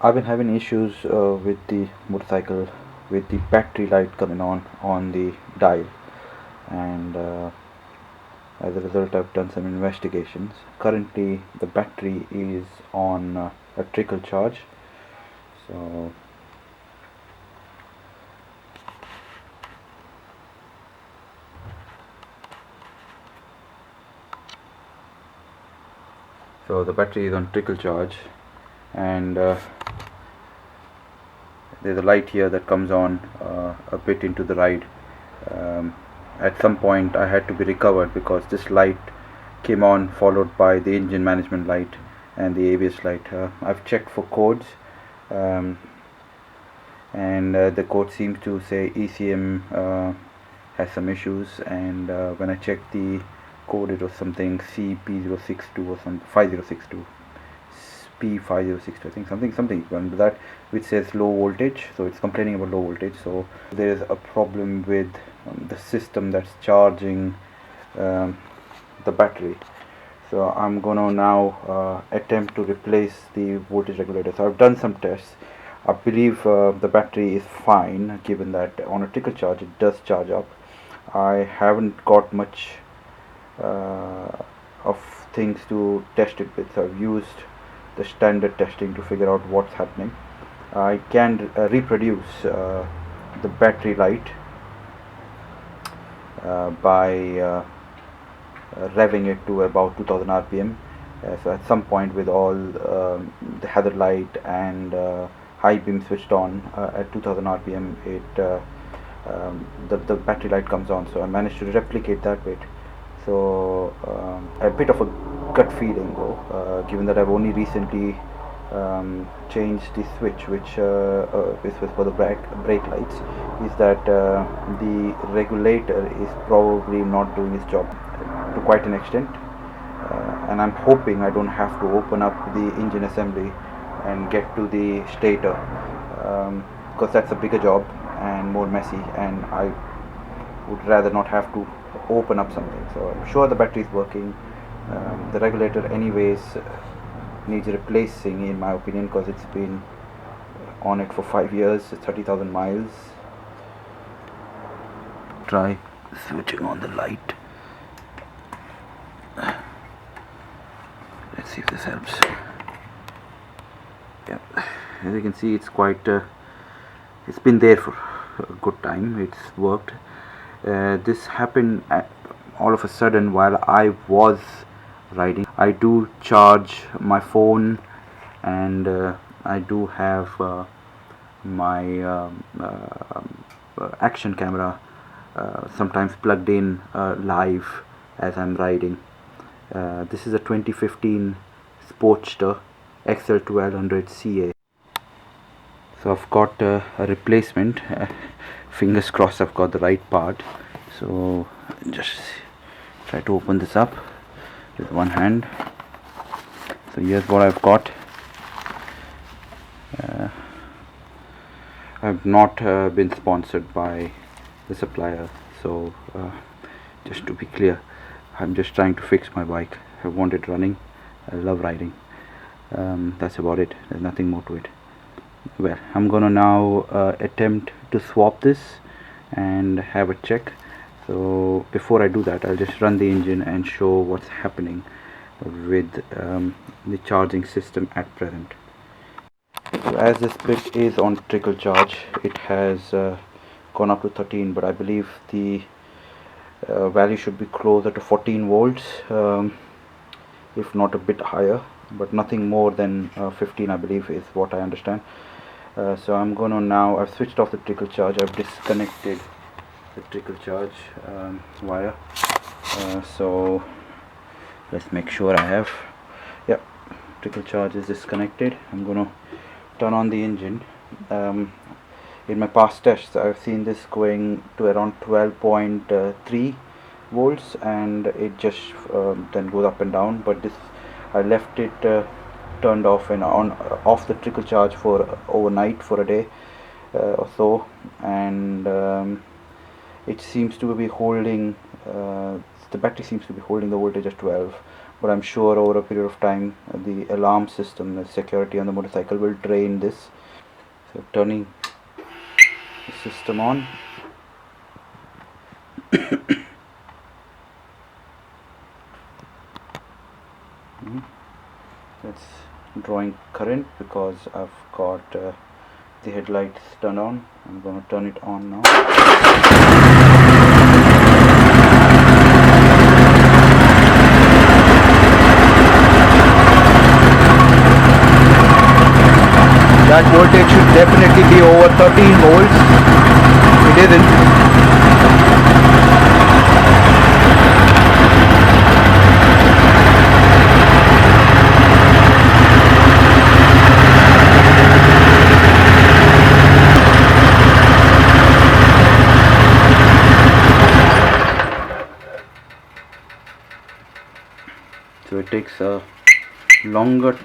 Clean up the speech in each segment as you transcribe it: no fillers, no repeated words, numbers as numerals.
I've been having issues with the motorcycle with the battery light coming on the dial, and as a result I've done some investigations. Currently the battery is on a trickle charge, so the battery is on trickle charge, and there's a light here that comes on a bit into the ride. At some point I had to be recovered because this light came on followed by the engine management light and the ABS light. I've checked for codes, um, and the code seems to say ECM has some issues, and when I checked the code it was something CP062 or some 5062 P5062, I think something under that, which says low voltage, so it's complaining about low voltage. So there's a problem with the system that's charging um, the battery. So I'm gonna now attempt to replace the voltage regulator. So I've done some tests. I believe the battery is fine, given that on a trickle charge it does charge up. I haven't got much of things to test it with, so I've used the standard testing to figure out what's happening. I can reproduce the battery light by revving it to about 2000 rpm. So at some point, with all the hazard light and high beam switched on at 2000 rpm, the battery light comes on. So I managed to replicate that bit. So a bit of a gut feeling though, given that I've only recently changed the switch, which was for the brake lights, is that the regulator is probably not doing its job to quite an extent, and I'm hoping I don't have to open up the engine assembly and get to the stator, because that's a bigger job and more messy, and I would rather not have to open up something. So I'm sure the battery is working. The regulator anyways needs replacing in my opinion, because it's been on it for 5 years, 30,000 miles. Try switching on the light. Let's see if this helps. Yeah, as you can see, it's quite it's been there for a good time. It's worked. This happened all of a sudden while I was riding. I do charge my phone, and I do have my action camera sometimes plugged in live as I'm riding. This is a 2015 Sportster XL1200CA. So I've got a replacement. Fingers crossed I've got the right part. So just try to open this up with one hand. So here's what I've got. I've not been sponsored by the supplier, so just to be clear, I'm just trying to fix my bike. I want it running. I love riding. That's about it. There's nothing more to it. Well, I'm gonna now attempt to swap this and have a check. So before I do that, I'll just run the engine and show what's happening with the charging system at present. So as this bit is on trickle charge, it has gone up to 13, but I believe the value should be closer to 14 volts, if not a bit higher, but nothing more than 15 I believe is what I understand. So I'm gonna now, I've switched off the trickle charge, I've disconnected the trickle charge wire. So let's make sure I have, yep, trickle charge is disconnected. I'm gonna turn on the engine. In my past tests I've seen this going to around 12.3 volts, and it just then goes up and down, but this I left it turned off and on off the trickle charge for overnight for a day or so, and it seems to be holding the battery seems to be holding the voltage at 12, but I'm sure over a period of time the alarm system, the security on the motorcycle will drain this. So turning the system on. That's drawing current because I've got the headlights turned on. I'm going to turn it on now. That voltage should definitely be over 13 volts. It isn't. So it takes a longer.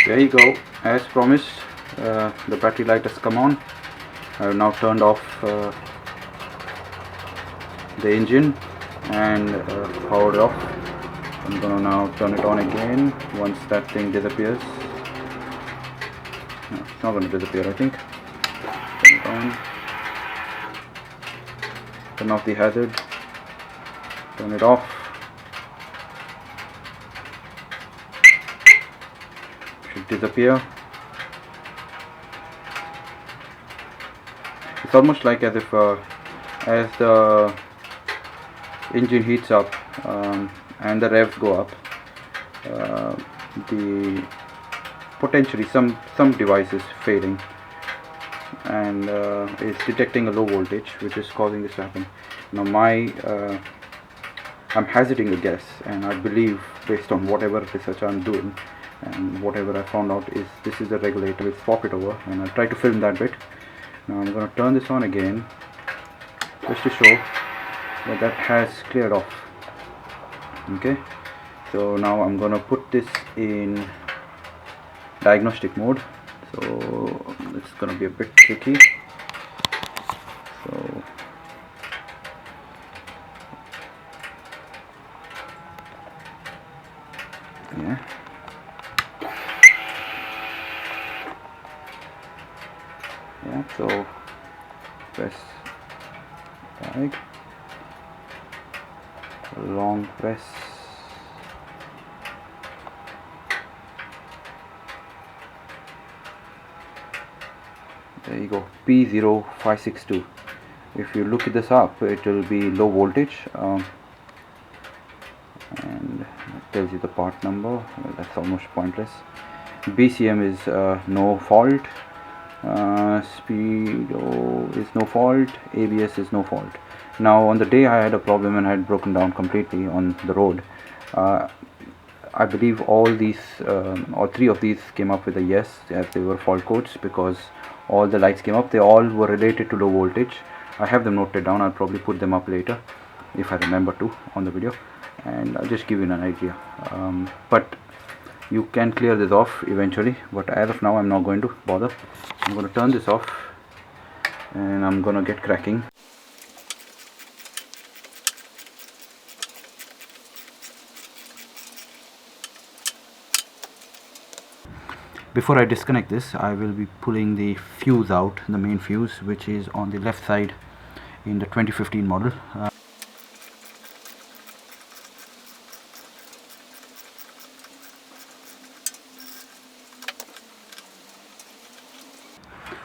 There you go, as promised, the battery light has come on. I have now turned off the engine and powered it off. I'm gonna now turn it on again once that thing disappears. No, it's not gonna disappear, I think. Turn it on. Turn off the hazard. Turn it off. Should disappear. It's almost like as if as the engine heats up and the revs go up, the potentially some device is failing and it's detecting a low voltage, which is causing this to happen. Now I'm hazarding a guess, and I believe based on whatever research I'm doing and whatever I found out is this is the regulator. We'll swap it over and I'll try to film that bit. Now I'm going to turn this on again just to show that has cleared off. Okay, so now I'm going to put this in diagnostic mode, so it's going to be a bit tricky. So yeah, so press diag, long press, there you go, P0562. If you look this up, it will be low voltage, and it tells you the part number. Well, that's almost pointless. BCM is no fault, speedo is no fault, ABS is no fault. Now on the day I had a problem and I had broken down completely on the road, I believe all these all three of these came up with a yes, as they were fault codes, because all the lights came up. They all were related to low voltage. I have them noted down. I'll probably put them up later if I remember to on the video, and I'll just give you an idea. But you can clear this off eventually, but as of now I'm not going to bother. I'm going to turn this off and I'm going to get cracking. Before I disconnect this, I will be pulling the fuse out, the main fuse, which is on the left side in the 2015 model.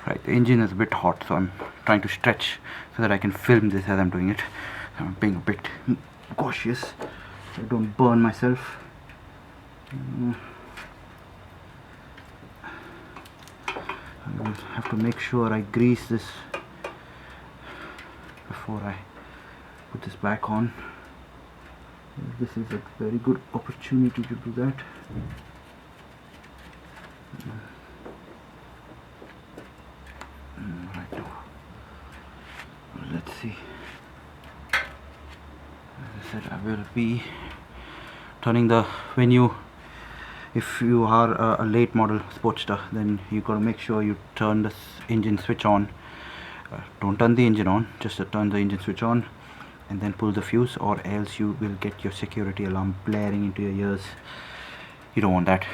Right, the engine is a bit hot, so I'm trying to stretch so that I can film this as I'm doing it. I'm being a bit cautious so I don't burn myself. I will have to make sure I grease this before I put this back on. This is a very good opportunity to do that. Right now, let's see. As I said, I will be turning the if you are a late model Sportster, then you got to make sure you turn this engine switch on. Don't turn the engine on, just turn the engine switch on and then pull the fuse, or else you will get your security alarm blaring into your ears. You don't want that.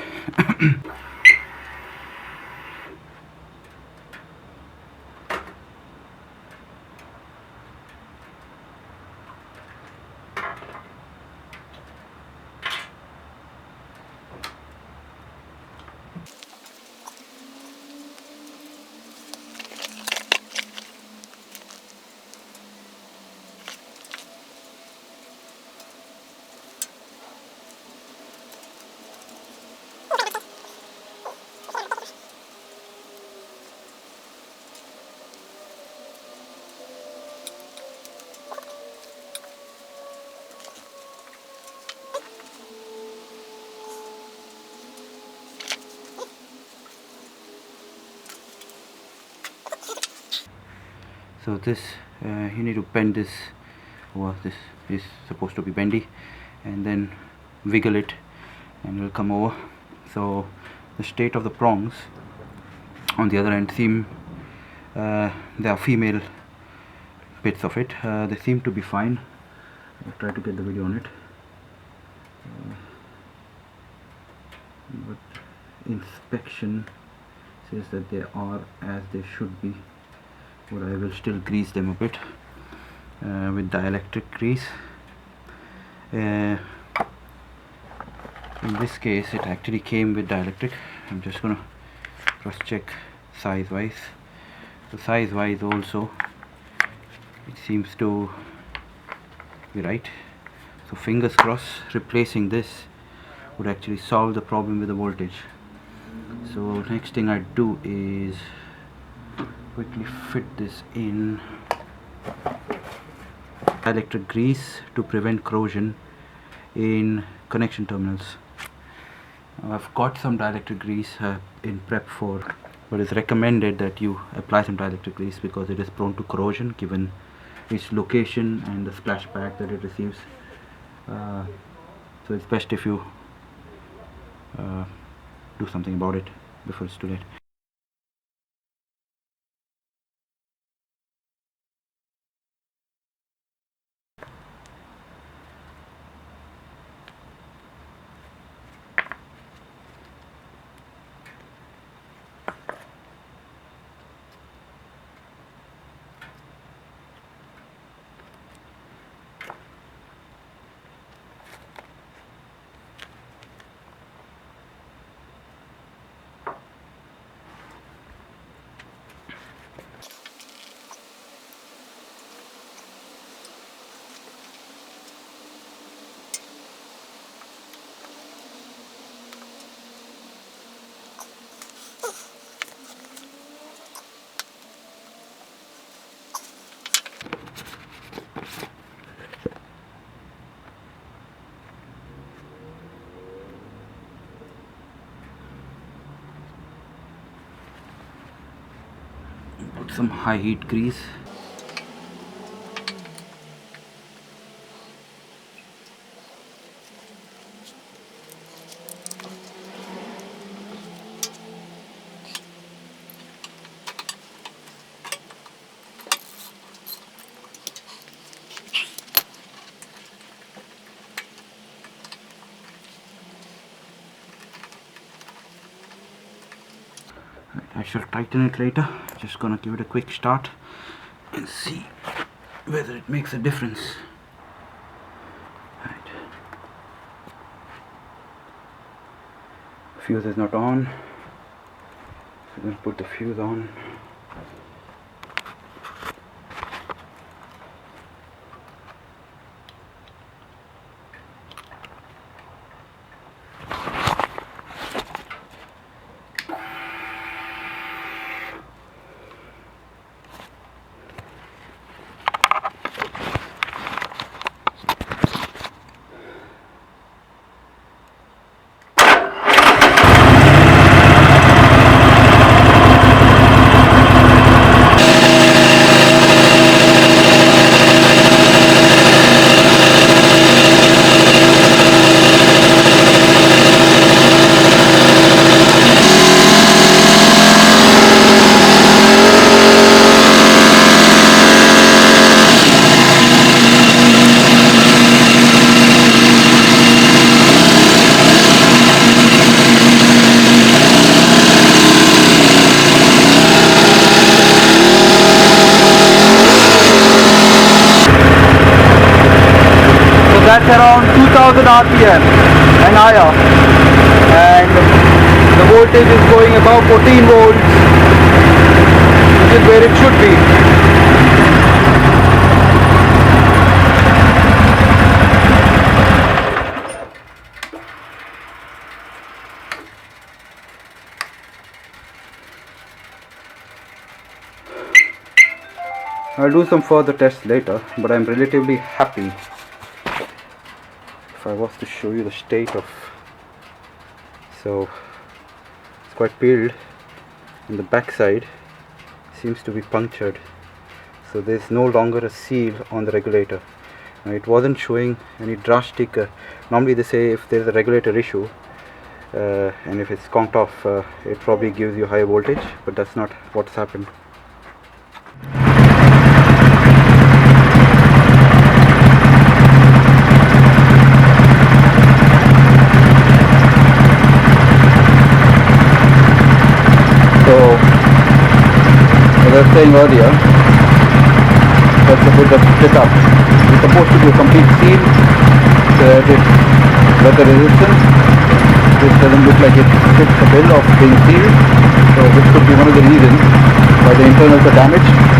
So this you need to bend this, or this is supposed to be bendy, and then wiggle it and it will come over. So the state of the prongs on the other end seem they are female bits of it, they seem to be fine. I'll try to get the video on it, but inspection says that they are as they should be, but I will still grease them a bit with dielectric grease. In this case it actually came with dielectric. I'm just gonna cross check size wise. So size wise also it seems to be right, so fingers crossed replacing this would actually solve the problem with the voltage. So next thing I do is quickly fit this in electric grease to prevent corrosion in connection terminals. I've got some dielectric grease in prep for, but it's recommended that you apply some dielectric grease because it is prone to corrosion given its location and the splashback that it receives. So it's best if you do something about it before it's too late. Put some high heat grease. I shall tighten it later. Just gonna give it a quick start and see whether it makes a difference. Right. Fuse is not on. So I'm gonna put the fuse on. at around 2000 RPM and higher, and the voltage is going above 14 volts, which is where it should be. I'll do some further tests later, but I'm relatively happy. If I was to show you the state of, so it's quite peeled, and the back side seems to be punctured, so there's no longer a seal on the regulator. Now, it wasn't showing any drastic, normally they say if there's a regulator issue and if it's conked off, it probably gives you higher voltage, but that's not what's happened. So, as I was saying earlier, that's a bit of split up. It's supposed to be a complete seal so that it's weather resistant. This doesn't look like it fits the bill of being sealed, so this could be one of the reasons why the internals are damaged.